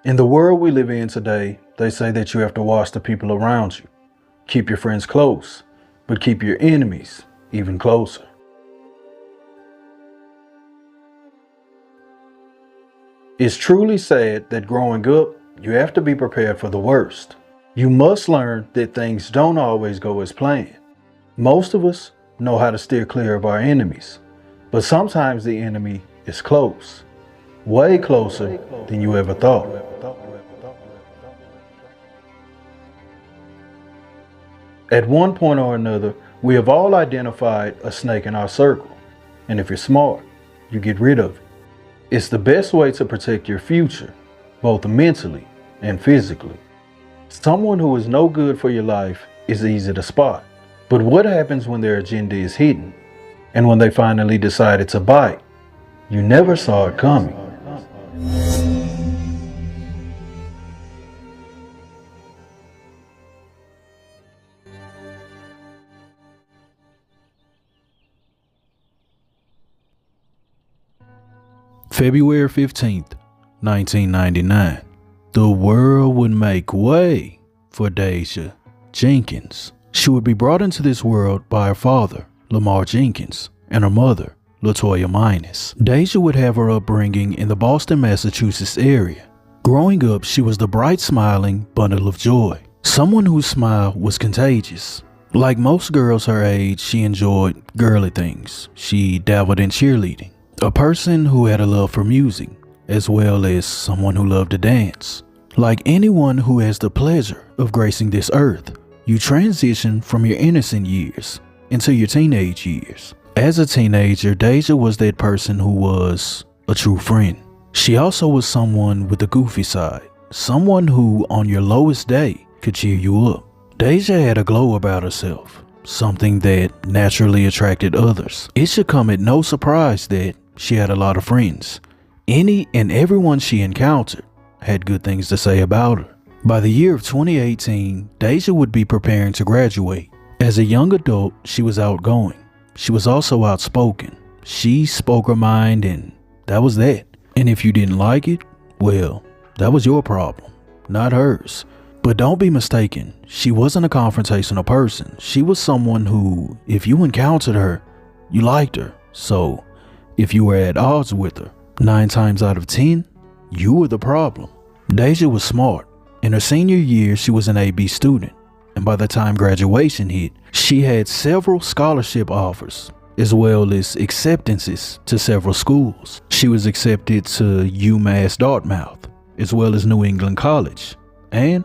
In the world we live in today, they say that you have to watch the people around you. Keep your friends close, but keep your enemies even closer. It's truly sad that growing up, you have to be prepared for the worst. You must learn that things don't always go as planned. Most of us know how to steer clear of our enemies, but sometimes the enemy is close, way closer than you ever thought. At one point or another, we have all identified a snake in our circle, and if you're smart, you get rid of it. It's the best way to protect your future, both mentally and physically. Someone who is no good for your life is easy to spot. But what happens when their agenda is hidden? And when they finally decided to bite? You never saw it coming. February 15th, 1999. The world would make way for Dejah Jenkins. She would be brought into this world by her father, Lamar Jenkins, and her mother, Latoya Minus. Dejah would have her upbringing in the Boston, Massachusetts area. Growing up, she was the bright, smiling bundle of joy, someone whose smile was contagious. Like most girls her age, she enjoyed girly things. She dabbled in cheerleading. A person who had a love for music, as well as someone who loved to dance. Like anyone who has the pleasure of gracing this earth, you transition from your innocent years into your teenage years. As a teenager, Dejah was that person who was a true friend. She also was someone with a goofy side, someone who on your lowest day could cheer you up. Dejah had a glow about herself, something that naturally attracted others. It should come at no surprise that she had a lot of friends. Any and everyone she encountered had good things to say about her. By the year of 2018, Dejah would be preparing to graduate. As a young adult, she was outgoing. She was also outspoken. She spoke her mind, and that was that. And if you didn't like it, well, that was your problem, not hers. But don't be mistaken, she wasn't a confrontational person. She was someone who, if you encountered her, you liked her. So, if you were at odds with her, 9 times out of 10, you were the problem. Dejah was smart. In her senior year, she was an AB student, and by the time graduation hit, she had several scholarship offers, as well as acceptances to several schools. She was accepted to UMass Dartmouth, as well as New England College, and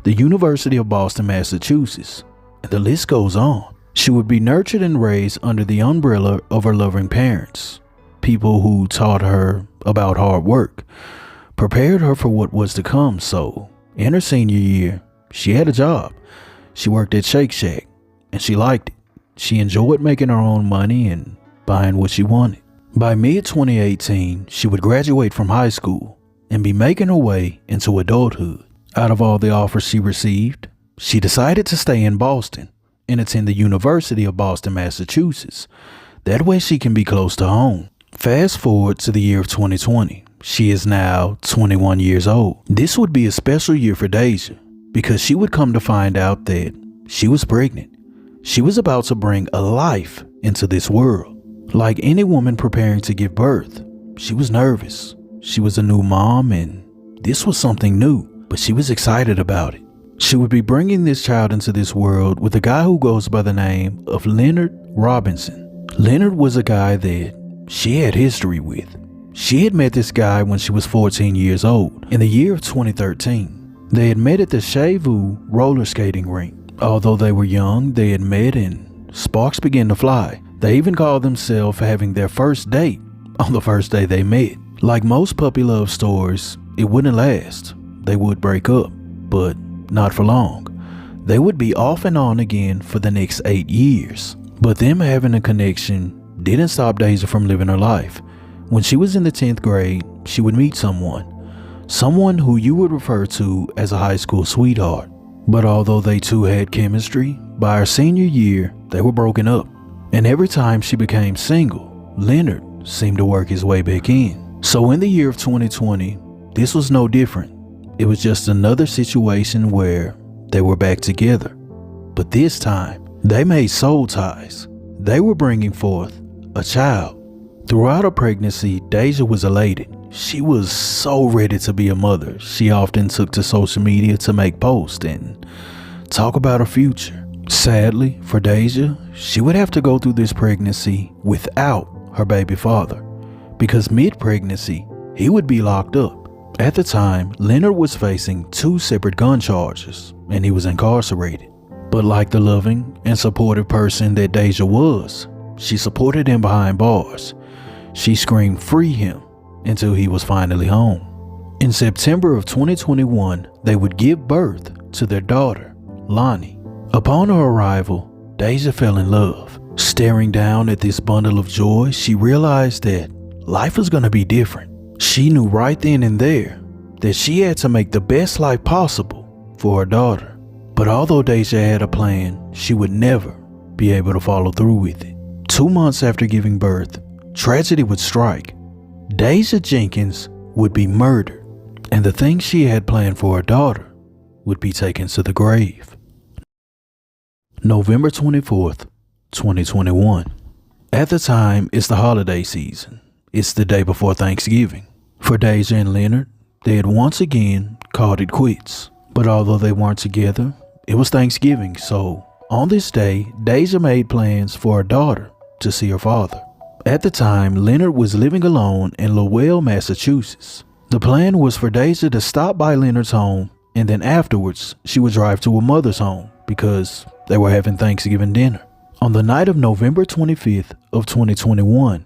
the University of Boston, Massachusetts, and the list goes on. She would be nurtured and raised under the umbrella of her loving parents, people who taught her about hard work, prepared her for what was to come. So, in her senior year, she had a job. She worked at Shake Shack, and she liked it. She enjoyed making her own money and buying what she wanted. By mid-2018, she would graduate from high school and be making her way into adulthood. Out of all the offers she received, she decided to stay in Boston and attend the University of Boston, Massachusetts. That way she can be close to home. Fast forward to the year of 2020. She is now 21 years old. This would be a special year for Dejah because she would come to find out that she was pregnant. She was about to bring a life into this world. Like any woman preparing to give birth, she was nervous. She was a new mom and this was something new, but she was excited about it. She would be bringing this child into this world with a guy who goes by the name of Leonard Robinson. Leonard was a guy that she had history with. She had met this guy when she was 14 years old in the year of 2013. They had met at the Chevu roller skating rink. Although they were young, they had met and sparks began to fly. They even called themselves having their first date on the first day they met. Like most puppy love stories, it wouldn't last. They would break up, but not for long. They would be off and on again for the next 8 years. But them having a connection didn't stop Dejah from living her life. When she was in the 10th grade, she would meet someone who you would refer to as a high school sweetheart. But although they two had chemistry, by her senior year, they were broken up. And every time she became single, Leonard seemed to work his way back in. So in the year of 2020, this was no different. It was just another situation where they were back together. But this time, they made soul ties. They were bringing forth a child. Throughout her pregnancy, Dejah was elated. She was so ready to be a mother. She often took to social media to make posts and talk about her future. Sadly for Dejah, she would have to go through this pregnancy without her baby father, because mid-pregnancy, he would be locked up. At the time, Leonard was facing 2 separate gun charges, and he was incarcerated. But like the loving and supportive person that Dejah was, she supported him behind bars. She screamed, "Free him," until he was finally home. In September of 2021, they would give birth to their daughter, Lonnie. Upon her arrival, Dejah fell in love. Staring down at this bundle of joy, she realized that life was going to be different. She knew right then and there that she had to make the best life possible for her daughter. But although Dejah had a plan, she would never be able to follow through with it. 2 months after giving birth, tragedy would strike. Dejah Jenkins would be murdered, and the things she had planned for her daughter would be taken to the grave. November 24th, 2021. At the time, it's the holiday season. It's the day before Thanksgiving. For Dejah and Leonard, they had once again called it quits. But although they weren't together, it was Thanksgiving, so on this day, Dejah made plans for her daughter to see her father. At the time, Leonard was living alone in Lowell, Massachusetts. The plan was for Dejah to stop by Leonard's home, and then afterwards, she would drive to her mother's home because they were having Thanksgiving dinner. On the night of November 25th of 2021,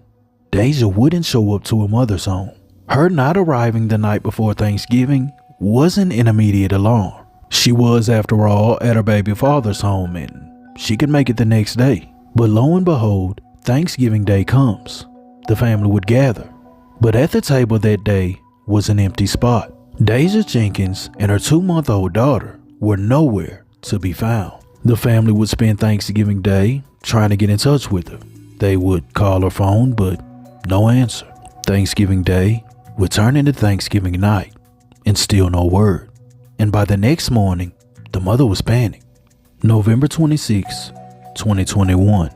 Dejah wouldn't show up to her mother's home. Her not arriving the night before Thanksgiving wasn't an immediate alarm. She was, after all, at her baby father's home and she could make it the next day. But lo and behold, Thanksgiving Day comes. The family would gather. But at the table that day was an empty spot. Dejah Jenkins and her 2-month-old daughter were nowhere to be found. The family would spend Thanksgiving Day trying to get in touch with her. They would call her phone, but no answer. Thanksgiving Day would turn into Thanksgiving night, and still no word. And by the next morning, the mother was panicked. November 26, 2021.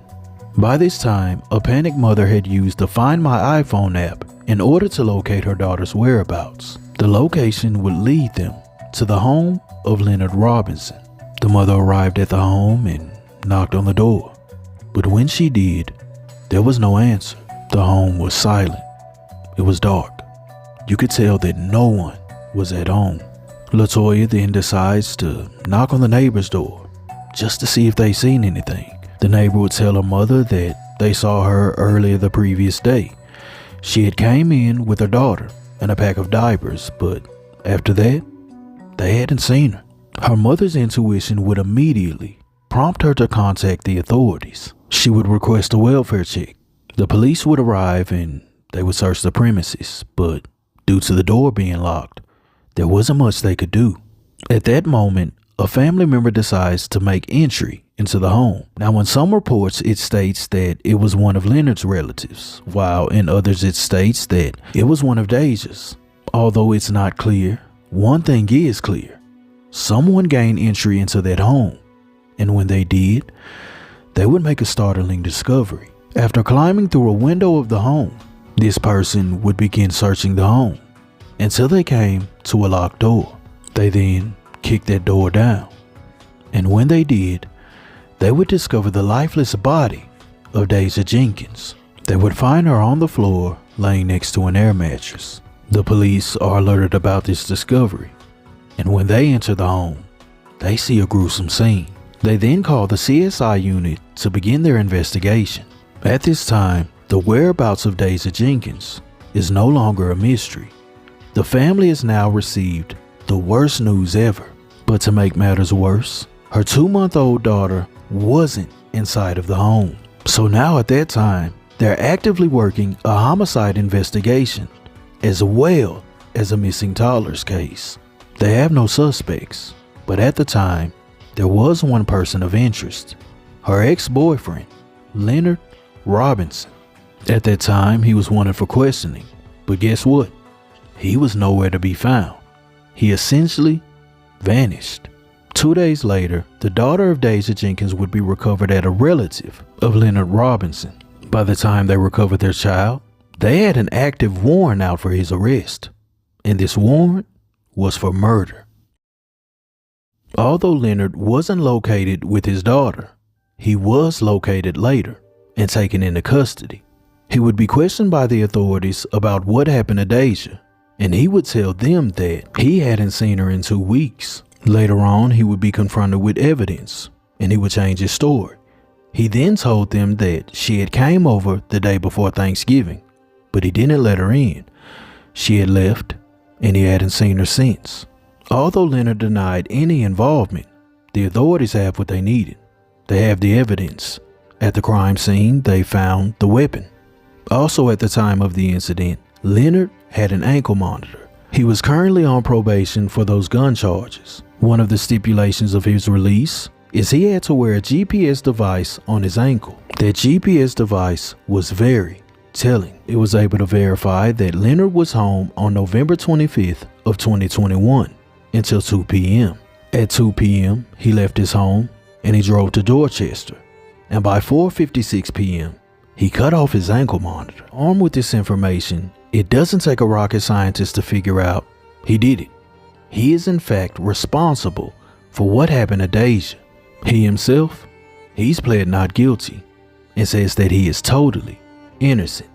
By this time, a panicked mother had used the Find My iPhone app in order to locate her daughter's whereabouts. The location would lead them to the home of Leonard Robinson. The mother arrived at the home and knocked on the door. But when she did, there was no answer. The home was silent. It was dark. You could tell that no one was at home. LaToya then decides to knock on the neighbor's door just to see if they seen anything. The neighbor would tell her mother that they saw her earlier the previous day. She had came in with her daughter and a pack of diapers, but after that, they hadn't seen her. Her mother's intuition would immediately prompt her to contact the authorities. She would request a welfare check. The police would arrive and they would search the premises, but due to the door being locked, there wasn't much they could do. At that moment, a family member decides to make entry into the home. Now, in some reports, it states that it was one of Leonard's relatives, while in others it states that it was one of Dejah's. Although it's not clear, one thing is clear. Someone gained entry into that home, and when they did, they would make a startling discovery. After climbing through a window of the home, this person would begin searching the home until they came to a locked door. They then kicked that door down, and when they did, they would discover the lifeless body of Dejah Jenkins. They would find her on the floor laying next to an air mattress. The police are alerted about this discovery, and when they enter the home, they see a gruesome scene. They then call the CSI unit to begin their investigation. At this time, the whereabouts of Dejah Jenkins is no longer a mystery. The family has now received the worst news ever. But to make matters worse, her 2-month-old daughter wasn't inside of the home. So now at that time, they're actively working a homicide investigation as well as a missing toddlers case. They have no suspects, but at the time, there was one person of interest, her ex-boyfriend, Leonard Robinson. At that time, he was wanted for questioning, but guess what? He was nowhere to be found. He essentially vanished. 2 days later, the daughter of Dejah Jenkins would be recovered at a relative of Leonard Robinson. By the time they recovered their child, they had an active warrant out for his arrest, and this warrant was for murder. Although Leonard wasn't located with his daughter, he was located later and taken into custody. He would be questioned by the authorities about what happened to Dejah, and he would tell them that he hadn't seen her in 2 weeks. Later on, he would be confronted with evidence, and he would change his story. He then told them that she had came over the day before Thanksgiving, but he didn't let her in. She had left, and he hadn't seen her since. Although Leonard denied any involvement, the authorities have what they needed. They have the evidence. At the crime scene, they found the weapon. Also at the time of the incident, Leonard had an ankle monitor. He was currently on probation for those gun charges. One of the stipulations of his release is he had to wear a GPS device on his ankle. That GPS device was very telling. It was able to verify that Leonard was home on November 25th of 2021 until 2 p.m. At 2 p.m., he left his home and he drove to Dorchester. And by 4:56 p.m., he cut off his ankle monitor. Armed with this information, it doesn't take a rocket scientist to figure out he did it. He is in fact responsible for what happened to Dejah. He himself, he's pled not guilty and says that he is totally innocent.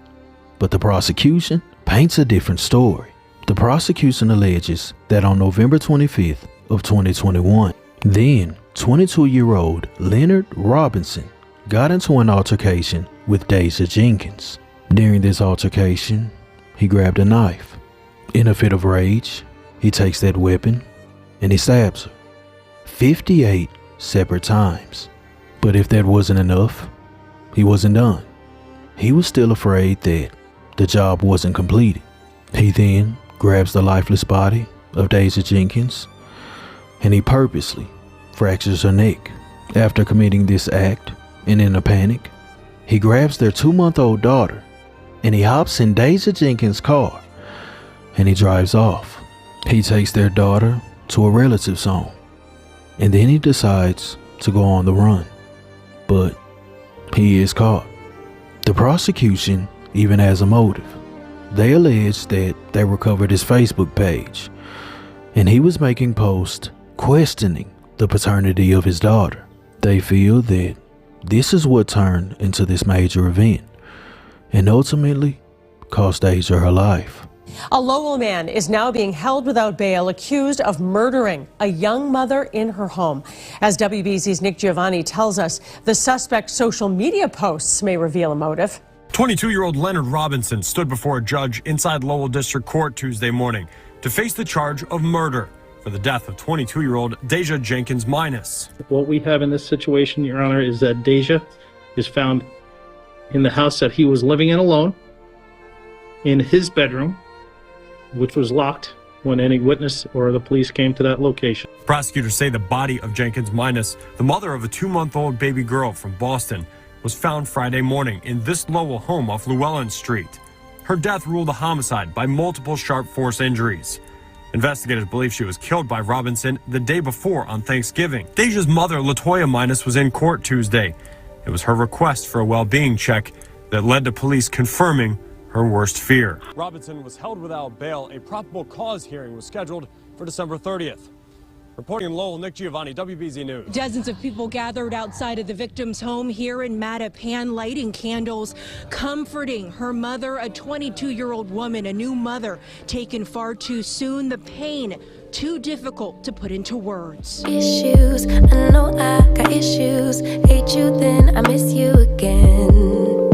But the prosecution paints a different story. The prosecution alleges that on November 25th of 2021, then 22-year-old Leonard Robinson got into an altercation with Dejah Jenkins. During this altercation, he grabbed a knife. In a fit of rage, he takes that weapon and he stabs her 58 separate times. But if that wasn't enough, he wasn't done. He was still afraid that the job wasn't completed. He then grabs the lifeless body of Dejah Jenkins and he purposely fractures her neck. After committing this act, and in a panic, he grabs their 2-month-old daughter and he hops in Dejah Jenkins' car and he drives off. He takes their daughter to a relative's home and then he decides to go on the run, but he is caught. The prosecution even has a motive. They allege that they recovered his Facebook page and he was making posts questioning the paternity of his daughter. They feel that this is what turned into this major event and ultimately cost Dejah her life. A Lowell man is now being held without bail, accused of murdering a young mother in her home. As WBZ's Nick Giovanni tells us, the suspect's social media posts may reveal a motive. 22-year-old Leonard Robinson stood before a judge inside Lowell District Court Tuesday morning to face the charge of murder for the death of 22-year-old Dejah Jenkins Minus. What we have in this situation, Your Honor, is that Dejah is found in the house that he was living in alone, in his bedroom, which was locked when any witness or the police came to that location. Prosecutors say the body of Jenkins Minus, the mother of a 2-month-old baby girl from Boston, was found Friday morning in this Lowell home off Llewellyn Street. Her death ruled a homicide by multiple sharp force injuries. Investigators believe she was killed by Robinson the day before on Thanksgiving. Dejah's mother, Latoya Minus, was in court Tuesday. It was her request for a well-being check that led to police confirming her worst fear. Robinson was held without bail. A probable cause hearing was scheduled for December 30th. Reporting in Lowell, Nick Giovanni, WBZ News. Dozens of people gathered outside of the victim's home here in Mattapan, lighting candles, comforting her mother, a 22-year-old woman, a new mother, taken far too soon. The pain too difficult to put into words. Issues, I know I got issues. Hate you, then I miss you again.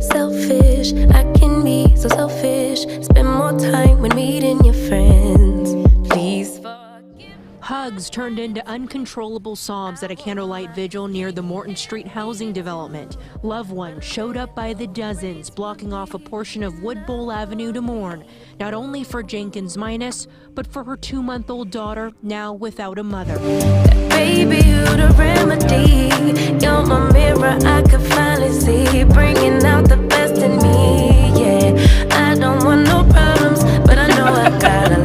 Selfish, I can be so selfish. Spend more time when meeting your friends. Please forgive. Hugs turned into uncontrollable sobs at a candlelight vigil near the Morton Street housing development. Loved ones showed up by the dozens, blocking off a portion of Wood Bowl Avenue to mourn, not only for Jenkins Minus, but for her 2-month-old daughter, now without a mother. Baby, you the remedy. You're my mirror, I could finally see, bringing out the best in me. Yeah, I don't want no problems, but I know I gotta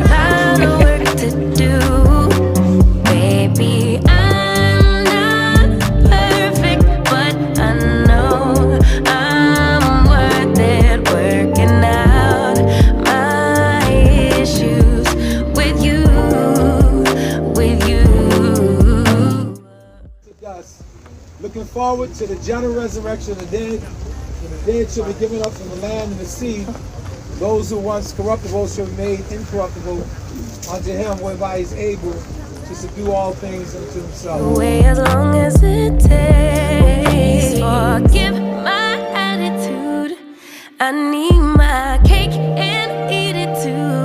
forward to the general resurrection of the dead, and the dead shall be given up from the land and the sea. Those who once corruptible shall be made incorruptible unto him, whereby he's able to subdue all things unto himself. Wait as long as it takes. Forgive my attitude. I need my cake and eat it too.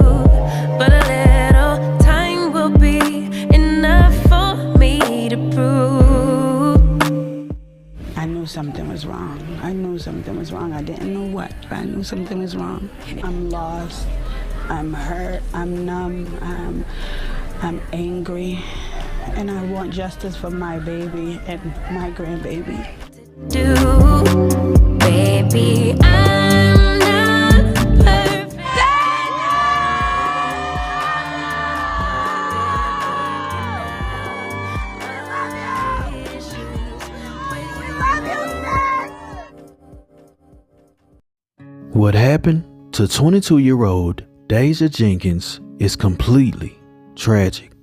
But a little time will be enough for me to prove. I knew something was wrong. I knew something was wrong. I didn't know what, but I knew something was wrong. I'm lost. I'm hurt. I'm numb. I'm angry. And I want justice for my baby and my grandbaby. Baby, I'm not perfect. What happened to 22-year-old Dejah Jenkins is completely tragic.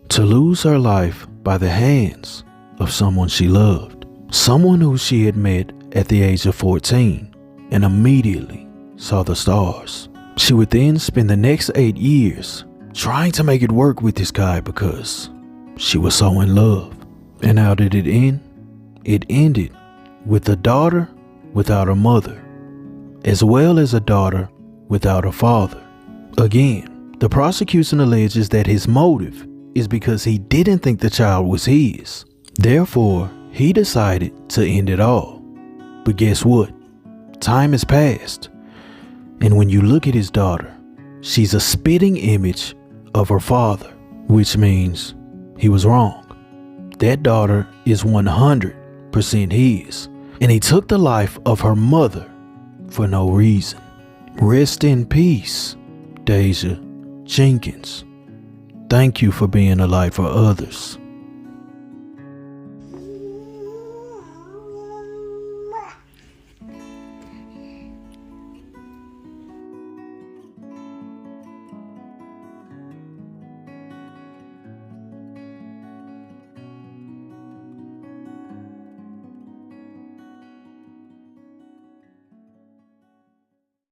To lose her life by the hands of someone she loved, someone who she had met at the age of 14 and immediately saw the stars. She would then spend the next 8 years trying to make it work with this guy because she was so in love. And how did it end? It ended with a daughter without a mother, as well as a daughter without a father. Again, the prosecution alleges that his motive is because he didn't think the child was his. Therefore, he decided to end it all. But guess what? Time has passed. And when you look at his daughter, she's a spitting image of her father, which means he was wrong. That daughter is 100% his. And he took the life of her mother for no reason. Rest in peace, Dejah Jenkins. Thank you for being a light for others.